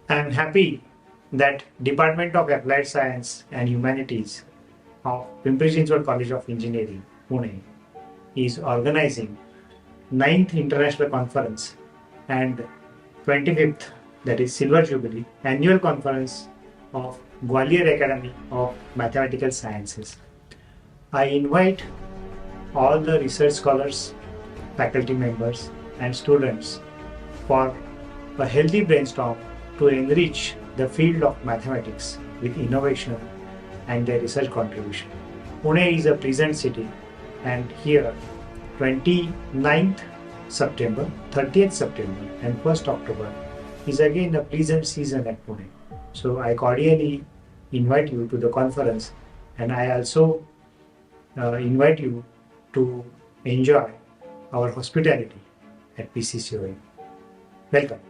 I am happy that Department of Applied Science and Humanities of Pimpri Chinchwad College of Engineering, Pune, is organizing 9th International Conference and 25th, that is Silver Jubilee, Annual Conference of Gwalior Academy of Mathematical Sciences. I invite all the research scholars, faculty members and students for a healthy brainstorm to enrich the field of mathematics with innovation and their research contribution. Pune is a pleasant city, and here 29th September, 30th September and 1st October is again a pleasant season at Pune. So I cordially invite you to the conference, and I also invite you to enjoy our hospitality at PCCoE. Welcome.